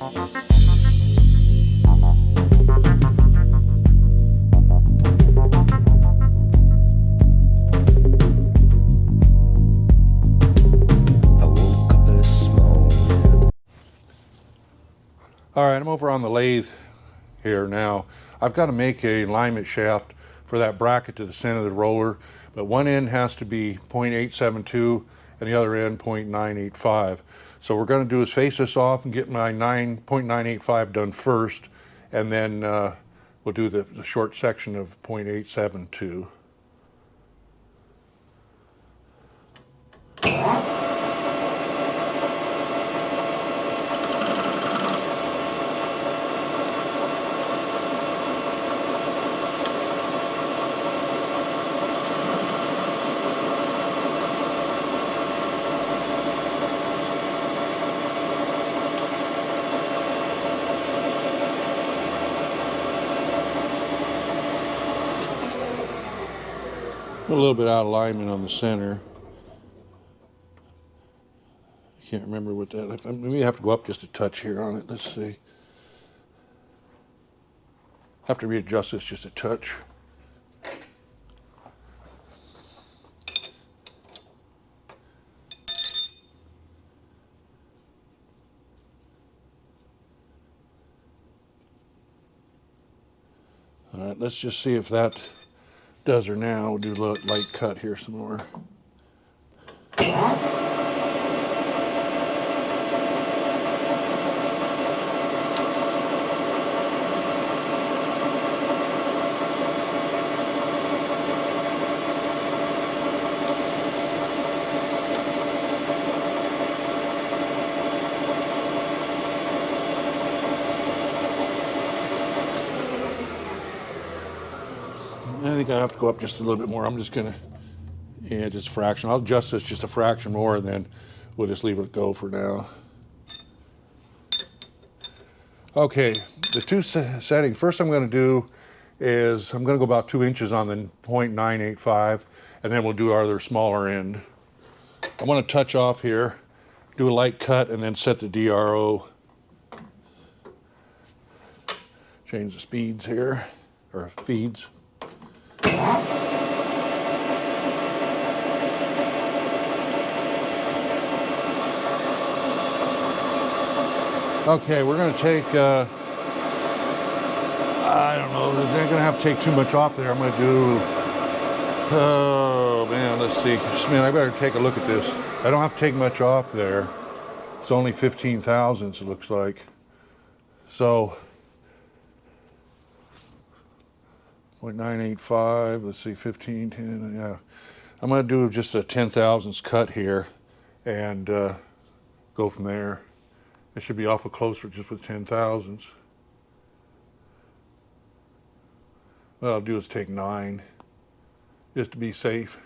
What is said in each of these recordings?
All right, I'm over on the lathe here now. I've got to make a alignment shaft for that bracket to the center of the roller, but one end has to be 0.872 and the other end 0.985. So what we're going to do is face this off and get my 0.985 done first, and then we'll do the short section of 0.872. A little bit out of alignment on the center. I can't remember what that, maybe I have to go up just a touch here on it. Let's see. Have to readjust this just a touch. All right, let's just see if that does her now. We'll do a light cut here some more. I think I have to go up just a little bit more. I'm just gonna, yeah, just a fraction. I'll adjust this just a fraction more, and then we'll just leave it go for now. Okay, the two settings. First I'm gonna do is I'm gonna go about 2 inches on the 0.985, and then we'll do our other smaller end. I wanna touch off here, do a light cut, and then set the DRO. Change the speeds here, or feeds. Okay, we're going to take, I don't know, they're going to have to take too much off there. I'm going to do, oh man, let's see. Man, I better take a look at this. I don't have to take much off there. It's only 15 thousandths, it looks like. So, 0.985, let's see, 15, 10, yeah. I'm going to do just a 10 thousandths cut here and go from there. It should be awful closer just with 10 thousandths. What I'll do is take 9, just to be safe.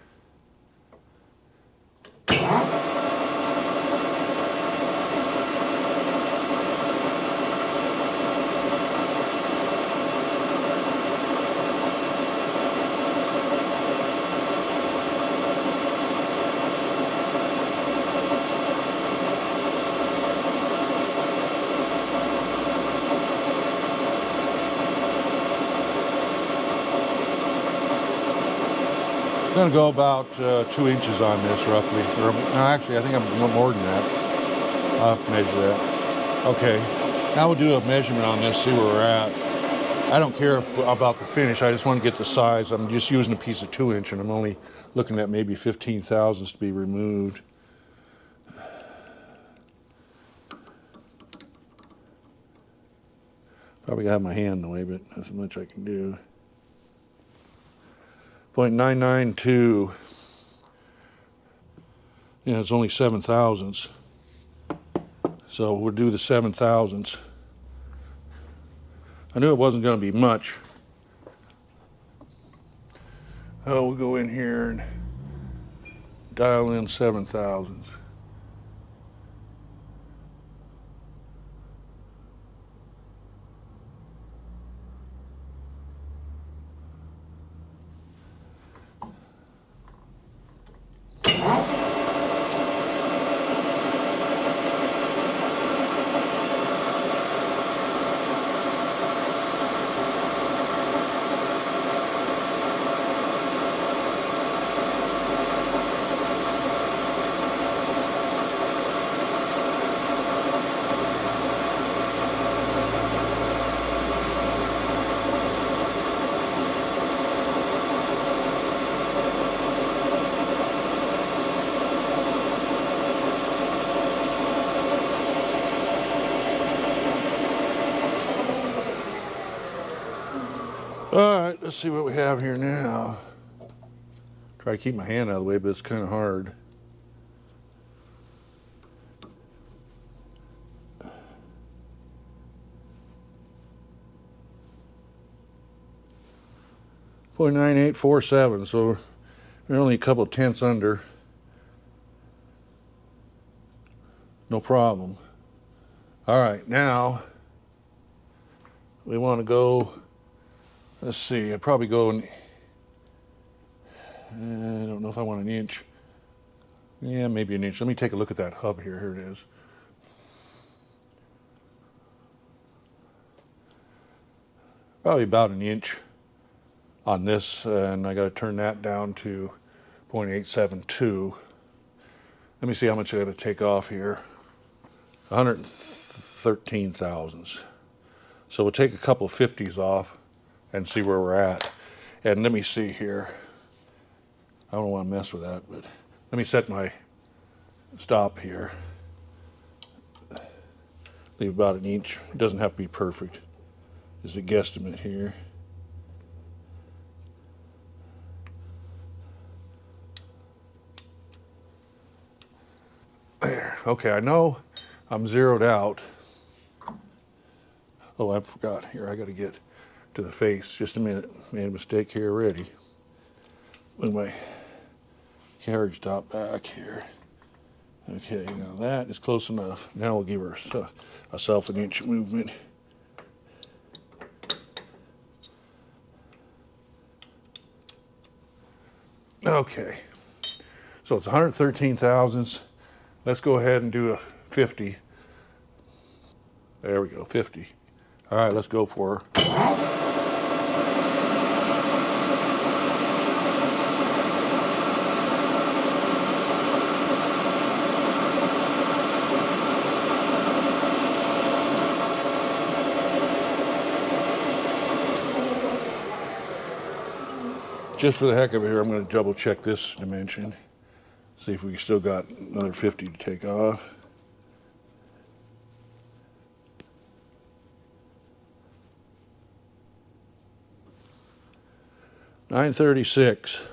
I'm going to go about 2 inches on this roughly. Or, no, actually, I think I'm more than that. I'll have to measure that. Okay, now we'll do a measurement on this, see where we're at. I don't care about the finish, I just want to get the size. I'm just using a piece of 2 inch, and I'm only looking at maybe 15 thousandths to be removed. Probably have my hand in the way, but that's as much I can do. 0.992. Yeah, it's only 7 thousandths. So we'll do the 7 thousandths. I knew it wasn't going to be much. Oh, we'll go in here and dial in 7 thousandths. All right, let's see what we have here now. Try to keep my hand out of the way, but it's kind of hard. .9847, so we're only a couple tenths under. No problem. All right, now we want to go, let's see, I'd probably go, I don't know if I want an inch. Yeah, maybe an inch. Let me take a look at that hub here. Here it is. Probably about an inch on this, and I got to turn that down to .872. Let me see how much I got to take off here. 113 thousandths. So we'll take a couple of 50s off and see where we're at. And let me see here. I don't want to mess with that, but let me set my stop here. Leave about an inch. It doesn't have to be perfect. Just a guesstimate here. There. Okay, I know I'm zeroed out. Oh, I forgot. Here, I got to get to the face. Just a minute. Made a mistake here already. With my carriage top back here. Okay, now that is close enough. Now we'll give ourselves an inch movement. Okay, so it's 113 thousandths. Let's go ahead and do a 50. There we go, 50. All right, let's go for her. Just for the heck of it here, I'm going to double check this dimension. See if we still got another 50 to take off. .936.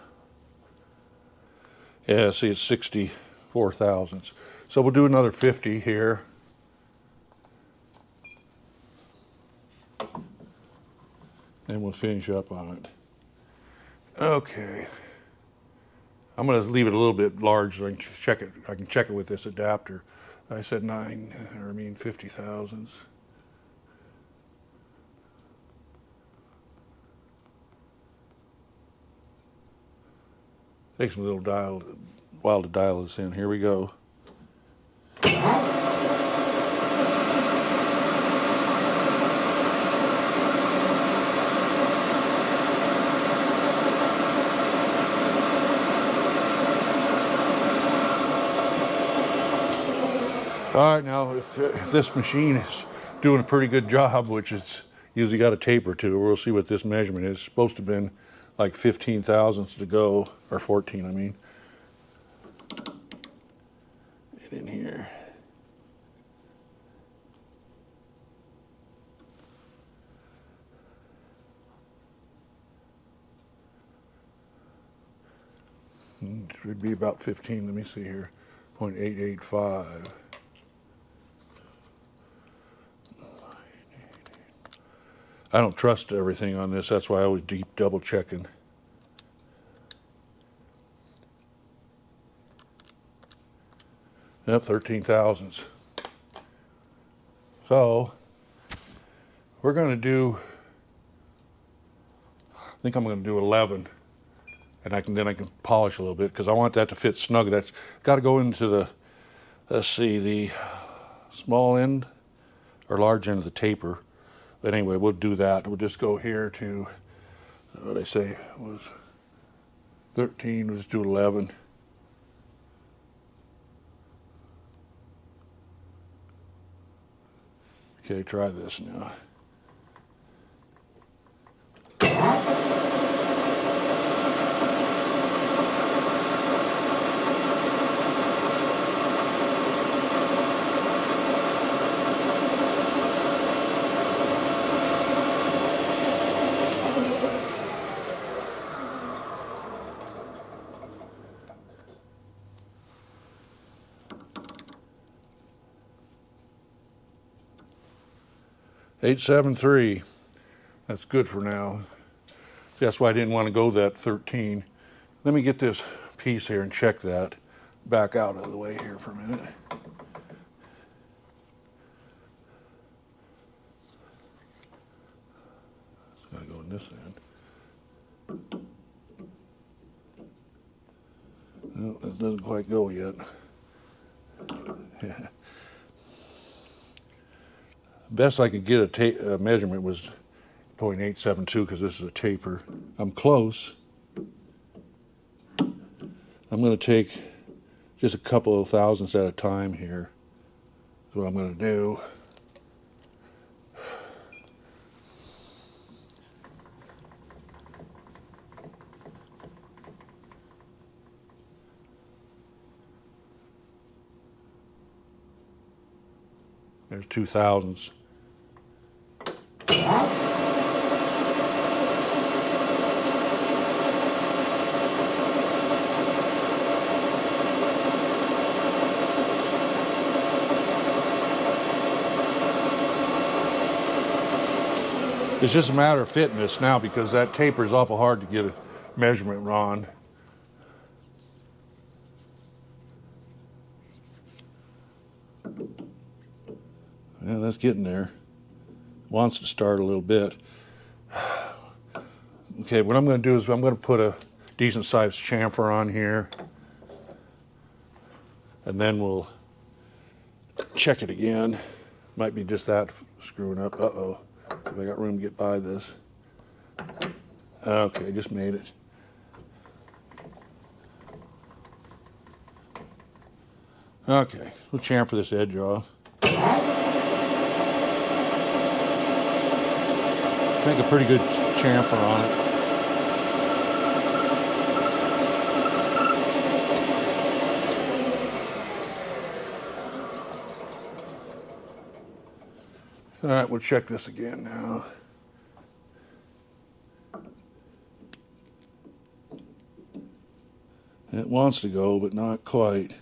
Yeah, see, it's 64 thousandths. So we'll do another 50 here. And we'll finish up on it. Okay. I'm going to leave it a little bit large so I can check it. I can check it with this adapter. I said 50 thousandths. Takes a little while to dial this in. Here we go. All right, now if this machine is doing a pretty good job, which it's usually got a taper to, we'll see what this measurement is. It's supposed to have been like 15 thousandths to go, or 14, I mean. Get in here. It should be about 15, let me see here, 0.885. I don't trust everything on this, that's why I always deep double checking. Yep, 13 thousandths. So, we're going to do, I think I'm going to do 11. And then I can polish a little bit because I want that to fit snug. That's got to go into the, let's see, the small end or large end of the taper. But anyway, we'll do that. We'll just go here to, what I say was 13, let's do 11. Okay, try this now. 873. That's good for now. That's why I didn't want to go that 13. Let me get this piece here and check that. Back out of the way here for a minute. It's got to go in this end. No, that doesn't quite go yet. Best I could get a measurement was 0.872 because this is a taper. I'm close. I'm going to take just a couple of thousandths at a time here. That's what I'm going to do. There's 2 thousandths. It's just a matter of fitting this now because that taper is awful hard to get a measurement on. Yeah, that's getting there. Wants to start a little bit. Okay, what I'm going to do is I'm going to put a decent sized chamfer on here. And then we'll check it again. Might be just that screwing up. Uh-oh. If I got room to get by this. Okay, just made it. Okay, we'll chamfer this edge off. Make a pretty good chamfer on it. All right, we'll check this again now. It wants to go, but not quite.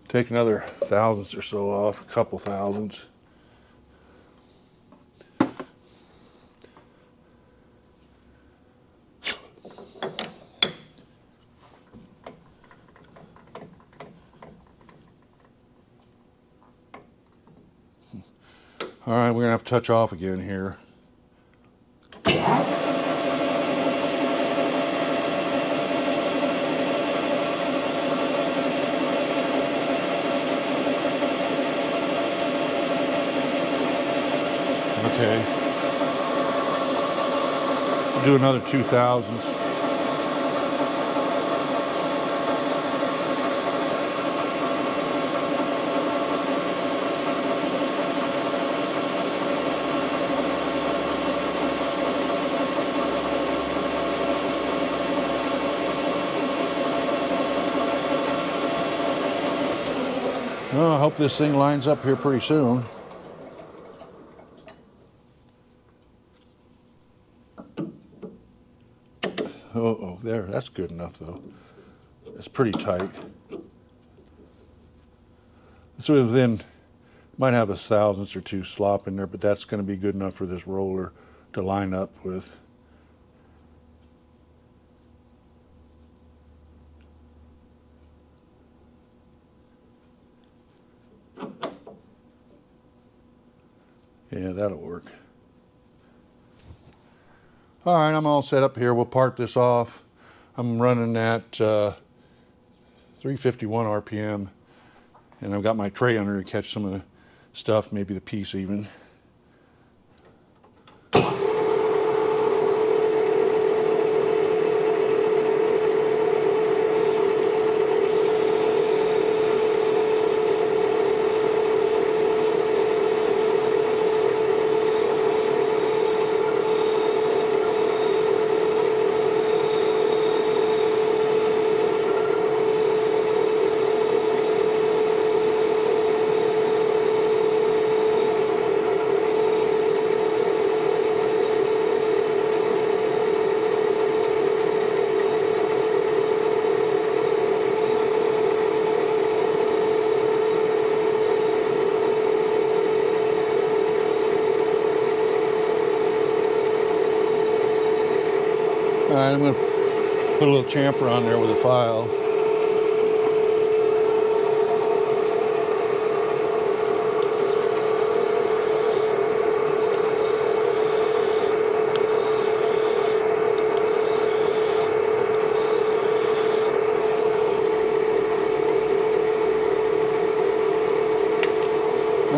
Take another thousandths or so off, a couple thousandths. All right, we're gonna have to touch off again here. Okay. We'll do another 2 thousandths. Oh, I hope this thing lines up here pretty soon. Oh, there, that's good enough though. It's pretty tight. So then, might have a thousandths or two slop in there, but that's going to be good enough for this roller to line up with. Yeah, that'll work. All right, I'm all set up here. We'll part this off. I'm running at 351 RPM, and I've got my tray under to catch some of the stuff, maybe the piece even. right, I'm going to put a little chamfer on there with a file.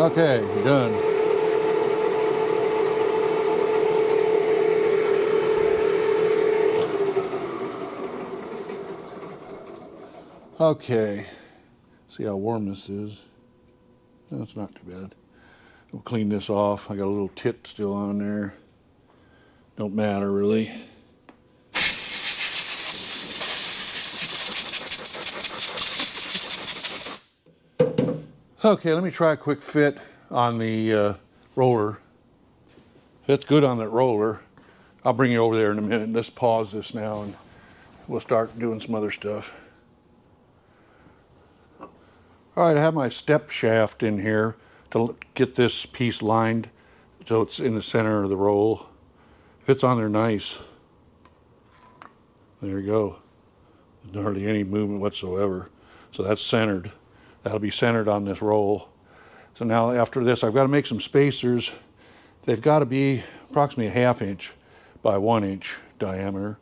Okay, done. Okay, see how warm this is. That's not too bad. We'll clean this off. I got a little tit still on there. Don't matter really. Okay, let me try a quick fit on the roller. If it's good on that roller, I'll bring you over there in a minute. Let's pause this now and we'll start doing some other stuff. All right, I have my step shaft in here to get this piece lined so it's in the center of the roll. Fits on there nice. There you go. There's hardly any movement whatsoever. So that's centered. That'll be centered on this roll. So now after this, I've got to make some spacers. They've got to be approximately a 1/2 inch by 1 inch diameter.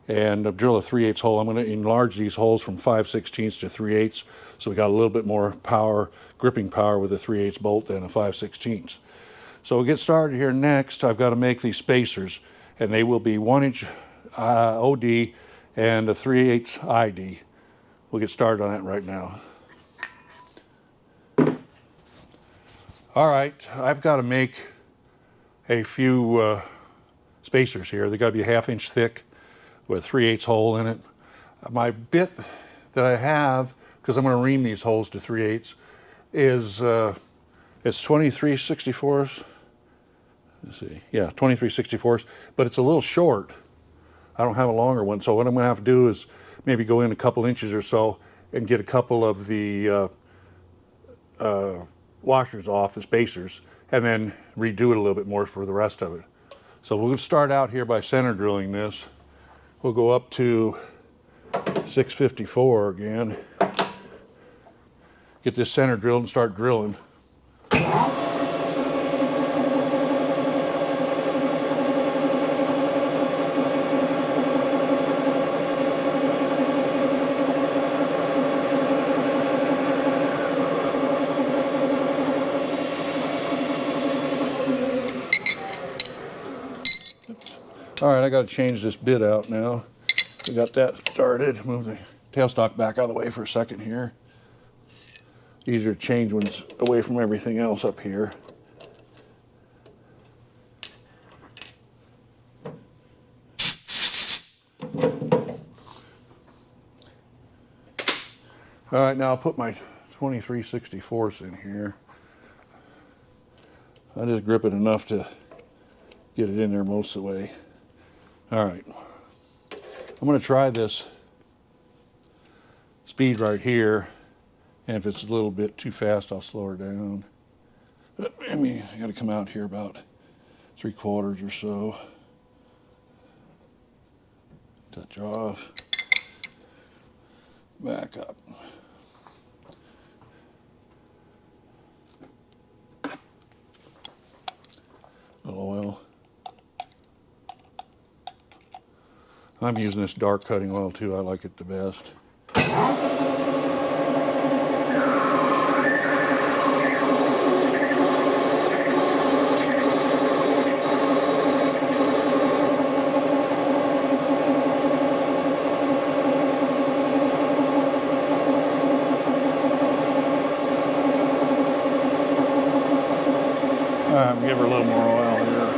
And I'll drill a 3/8 hole. I'm going to enlarge these holes from 5/16 to 3/8. So we got a little bit more power, gripping power with a 3/8 bolt than a 5/16. So we'll get started here next. I've got to make these spacers, and they will be 1 inch OD and a 3/8 ID. We'll get started on that right now. All right, I've got to make a few spacers here. They've got to be a 1/2 inch thick with a 3/8 hole in it. My bit that I have, because I'm going to ream these holes to 3/8, is it's 23/64. Let's see, yeah, 23/64, but it's a little short. I don't have a longer one, so what I'm going to have to do is maybe go in a couple inches or so and get a couple of the washers off, the spacers, and then redo it a little bit more for the rest of it. So we'll start out here by center drilling this. We'll go up to 654 again. Get this center drilled and start drilling. All right, I got to change this bit out now. We got that started. Move the tailstock back out of the way for a second here. Easier to change when it's away from everything else up here. All right, now I'll put my 23/64 in here. I just grip it enough to get it in there most of the way. All right, I'm going to try this speed right here, and if it's a little bit too fast, I'll slow her down. I mean, I got to come out here about 3/4 or so. Touch off, back up. A little oil. I'm using this dark cutting oil too. I like it the best. All right, give her a little more oil here.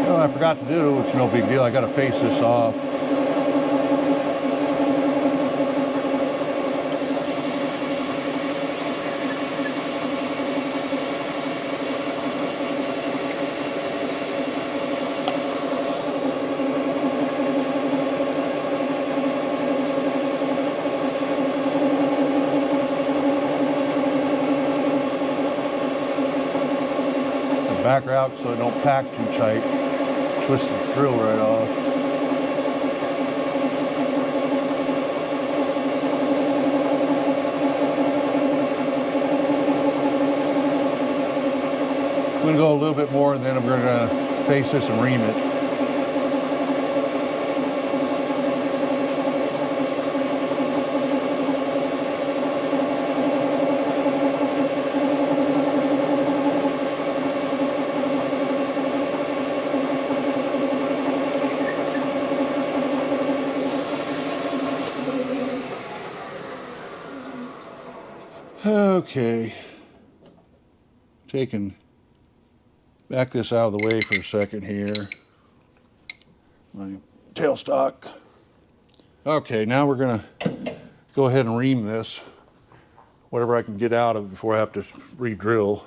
What I forgot to do, which is no big deal, I got to face this off. back her out so it don't pack too tight. Twist the drill right off. I'm going to go a little bit more and then I'm going to face this and ream it. Okay, back this out of the way for a second here. My tailstock. Okay, now we're gonna go ahead and ream this, whatever I can get out of it before I have to re-drill.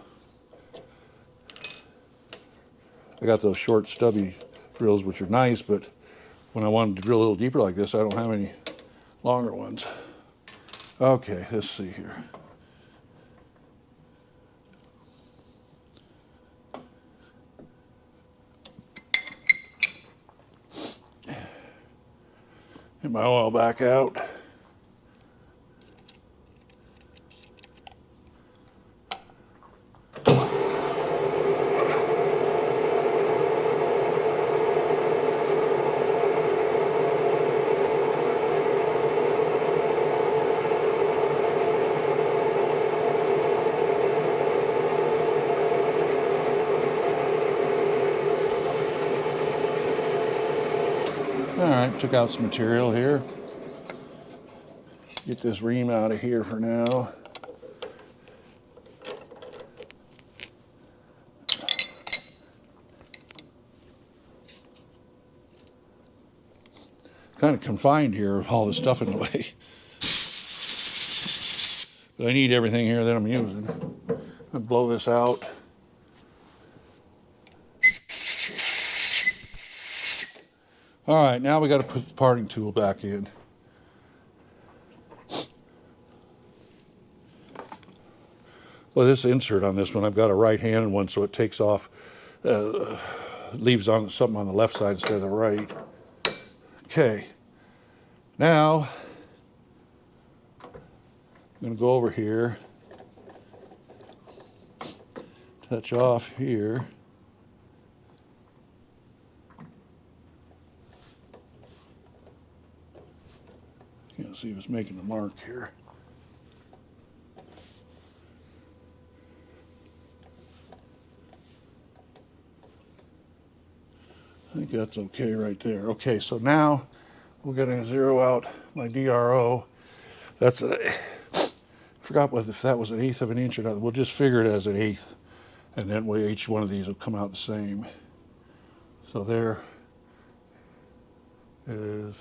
I got those short stubby drills, which are nice, but when I wanted to drill a little deeper like this, I don't have any longer ones. Okay, let's see here. Get my oil back out. All right, took out some material here. Get this ream out of here for now. Kind of confined here with all this stuff in the way. But I need everything here that I'm using. I'll blow this out. All right, now we got to put the parting tool back in. Well, this insert on this one, I've got a right-handed one, so it takes off, leaves on something on the left side instead of the right. Okay, now I'm going to go over here, touch off here. Can't see if it's making a mark here. I think that's okay right there. Okay, so now we're going to zero out my DRO. That's I forgot if that was 1/8 of an inch or not. We'll just figure it as 1/8, and then each one of these will come out the same. So there is.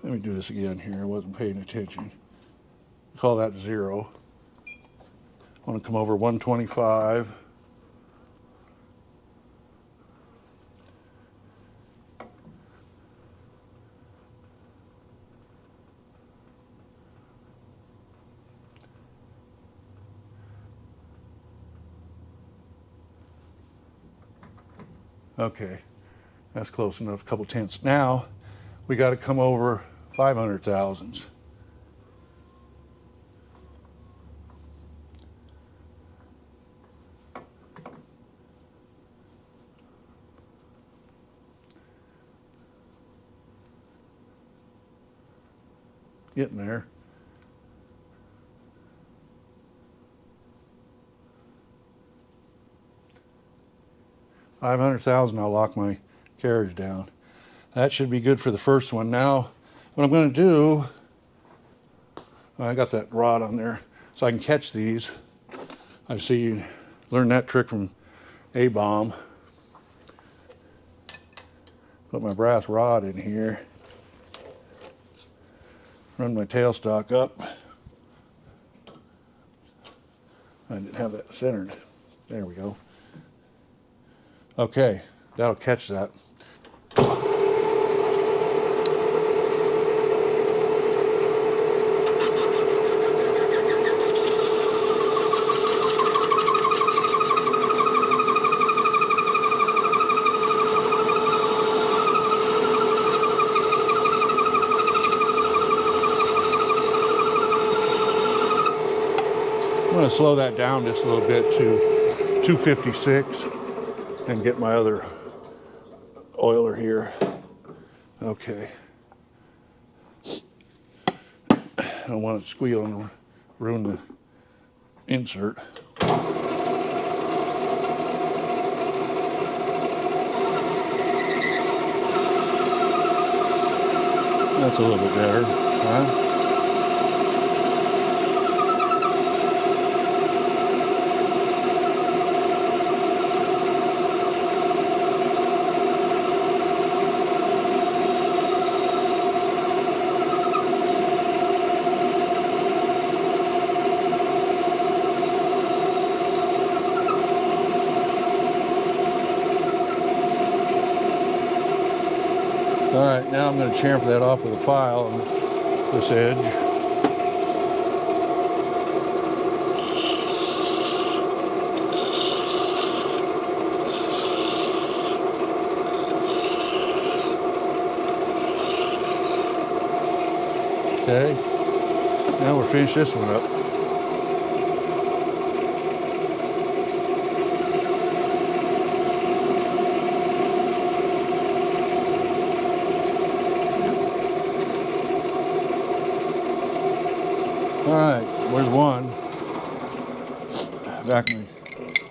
Let me do this again here. I wasn't paying attention. Call that 0. I want to come over 125. Okay, that's close enough, a couple tenths. Now, we got to come over 500 thousandths. Getting there. $500,000, I'll lock my carriage down. That should be good for the first one. Now, what I'm going to do, I got that rod on there, so I can catch these. I see you learned that trick from A-Bomb. Put my brass rod in here. Run my tailstock up. I didn't have that centered. There we go. Okay, that'll catch that. going to slow that down just a little bit to 256 and get my other oiler here. Okay. I don't want it to squeal and ruin the insert. That's a little bit better, huh? All right, now I'm going to chamfer that off with a file on this edge. Okay, now we'll finish this one up. All right, there's one. Back my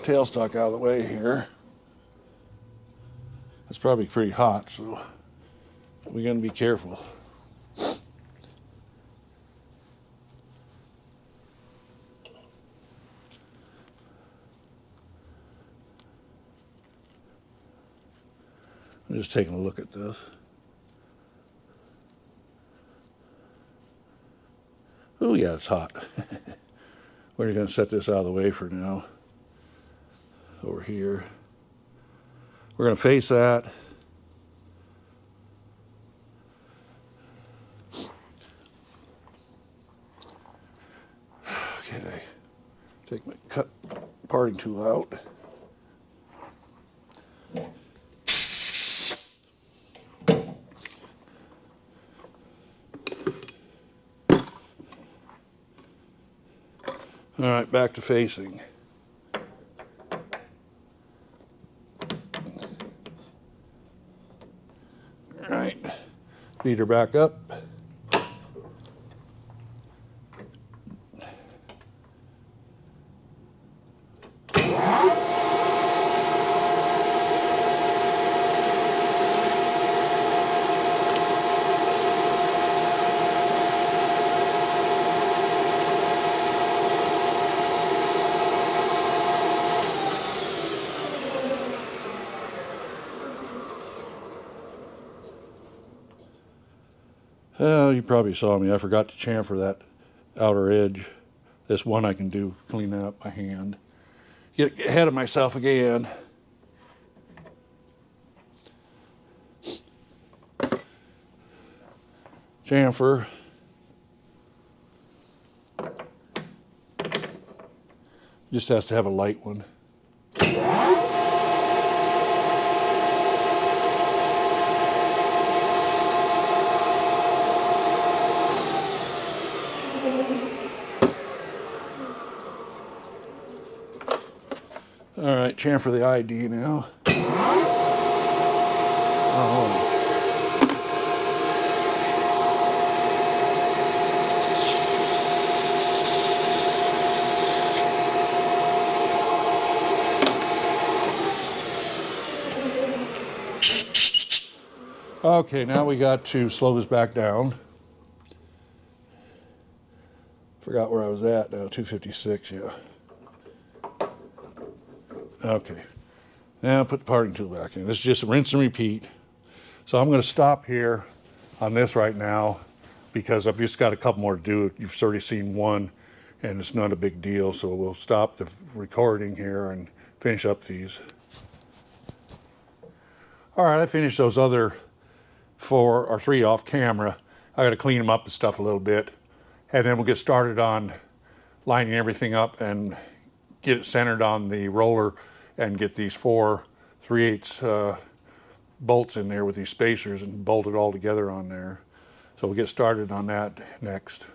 tailstock out of the way here. It's probably pretty hot, so we're going to be careful. I'm just taking a look at this. Oh yeah, it's hot. We're going to set this out of the way for now. Over here. We're going to face that. Okay. Take my parting tool out. All right, back to facing. All right, feed her back up. Oh, you probably saw me. I forgot to chamfer that outer edge. This one I can do, clean that up by hand. Get ahead of myself again. Chamfer. Just has to have a light one. All right, chamfer the ID now. Oh. Okay, now we got to slow this back down. Forgot where I was at now, 256, yeah. Okay, now put the parting tool back in. This is just rinse and repeat. So I'm going to stop here on this right now because I've just got a couple more to do. You've already seen one and it's not a big deal, so we'll stop the recording here and finish up these. All right, I finished those other 4 or 3 off camera. I got to clean them up and stuff a little bit, and then we'll get started on lining everything up and get it centered on the roller and get these 4 3/8 bolts in there with these spacers and bolt it all together on there. So we'll get started on that next.